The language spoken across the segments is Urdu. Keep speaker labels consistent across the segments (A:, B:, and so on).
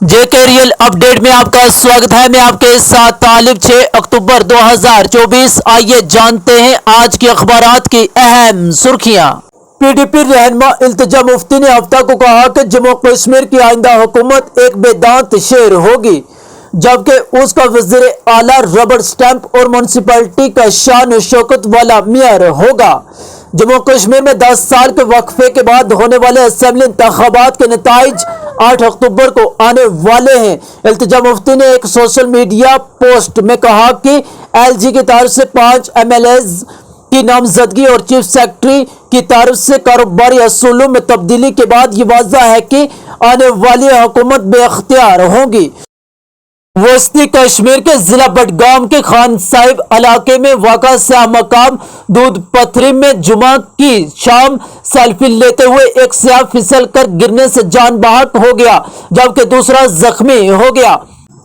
A: جے کے ریئل اپڈیٹ میں آپ کا سواگت ہے۔ میں آپ کے ساتھ طالب 6 اکتوبر 2024۔ آئیے جانتے ہیں آج کی اخبارات کی اہم سرخیاں۔ پی ڈی پی رہنما التجا مفتی نے ہفتہ کو کہا کہ جموں کشمیر کی آئندہ حکومت ایک بے دانت شیر ہوگی، جبکہ اس کا وزیر اعلیٰ ربڑ سٹیمپ اور میونسپلٹی کا شان و شوکت والا میئر ہوگا۔ جموں کشمیر میں 10 سال کے وقفے کے بعد ہونے والے اسمبلی انتخابات کے نتائج 8 اکتوبر کو آنے والے ہیں۔ التجا مفتی نے ایک سوشل میڈیا پوسٹ میں کہا کہ ایل جی کی طرف سے 5 ایم ایل ایز کی نامزدگی اور چیف سیکرٹری کی طرف سے کاروباری اصولوں میں تبدیلی کے بعد یہ واضح ہے کہ آنے والی حکومت بے اختیار ہوگی۔ وسطی کشمیر کے ضلع بڈگام کے خان صاحب علاقے میں واقع سیاہ مقام دودھ پتھری میں جمعہ کی شام سیلفی لیتے ہوئے ایک سیاح پھسل کر گرنے سے جان بحق ہو گیا، جبکہ دوسرا زخمی ہو گیا۔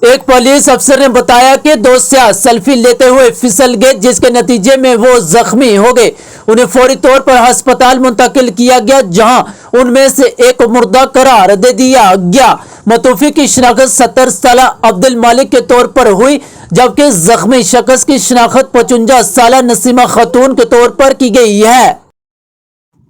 A: ایک پولیس افسر نے بتایا کہ 2 سیاح سیلفی لیتے ہوئے پھسل گئے، جس کے نتیجے میں وہ زخمی ہو گئے۔ انہیں فوری طور پر ہسپتال منتقل کیا گیا، جہاں ان میں سے ایک کو مردہ قرار دے دیا گیا۔ متوفی کی شناخت 70 سالہ عبد المالک کے طور پر ہوئی، جبکہ زخمی شخص کی شناخت 55 سالہ نسیمہ خاتون کے طور پر کی گئی ہے۔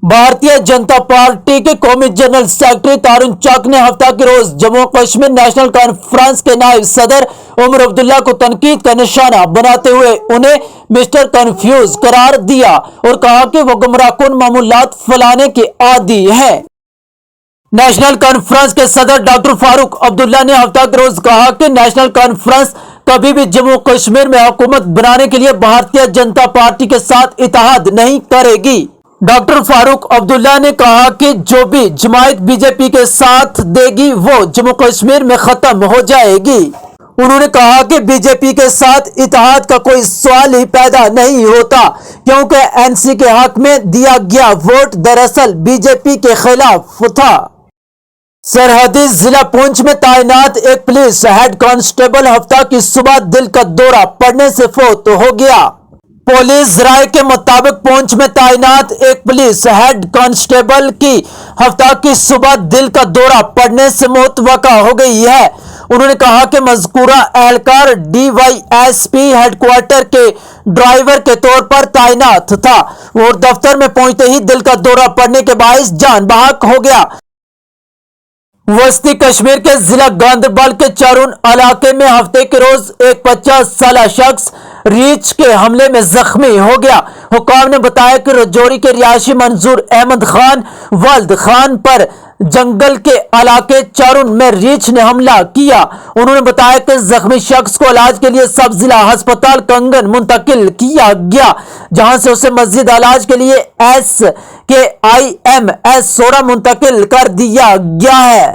A: بھارتیہ جنتا پارٹی کے قومی جنرل سیکرٹری تارون چاک نے ہفتہ کے روز جموں کشمیر نیشنل کانفرنس کے نائب صدر عمر عبداللہ کو تنقید کا نشانہ بناتے ہوئے انہیں مسٹر کنفیوز قرار دیا اور کہا کہ وہ گمراہ کن معمولات پھیلانے کے عادی ہیں۔ نیشنل کانفرنس کے صدر ڈاکٹر فاروق عبداللہ نے ہفتہ کے روز کہا کہ نیشنل کانفرنس کبھی بھی جموں کشمیر میں حکومت بنانے کے لیے بھارتیہ جنتا پارٹی کے ساتھ اتحاد نہیں کرے گی۔ ڈاکٹر فاروق عبداللہ نے کہا کہ جو بھی جماعت بی جے پی کے ساتھ دے گی وہ جموں کشمیر میں ختم ہو جائے گی۔ انہوں نے کہا کہ بی جے پی کے ساتھ اتحاد کا کوئی سوال ہی پیدا نہیں ہوتا، کیونکہ این سی کے حق میں دیا گیا ووٹ دراصل بی جے پی کے خلاف تھا۔ سرحدی ضلع پونچھ میں تعینات ایک پولیس ہیڈ کانسٹیبل ہفتہ کی صبح دل کا دورہ پڑنے سے فوت ہو گیا۔ پولیس ذرائع کے مطابق پونچھ میں تعینات ایک پولیس ہیڈ کانسٹیبل کی ہفتہ کی صبح دل کا دورہ پڑنے سے موت واقع ہو گئی ہے۔ انہوں نے کہا کہ مذکورہ اہلکار D Y S P headquarter کے ڈرائیور کے طور پر تعینات تھا اور دفتر میں پہنچتے ہی دل کا دورہ پڑنے کے باعث جان بحق ہو گیا۔ وسطی کشمیر کے ضلع گاندربل کے چارون علاقے میں ہفتے کے روز ایک 50 سالہ شخص ریچھ کے حملے میں زخمی ہو گیا۔ حکام نے بتایا کہ رجوری کے رہائشی منظور احمد خان والد خان پر جنگل کے علاقے چارون میں ریچھ نے حملہ کیا۔ انہوں نے بتایا کہ زخمی شخص کو علاج کے لیے سب ضلع ہسپتال کنگن منتقل کیا گیا، جہاں سے اسے مزید علاج کے لیے ایس کے آئی ایم ایس سوڑا منتقل کر دیا گیا ہے۔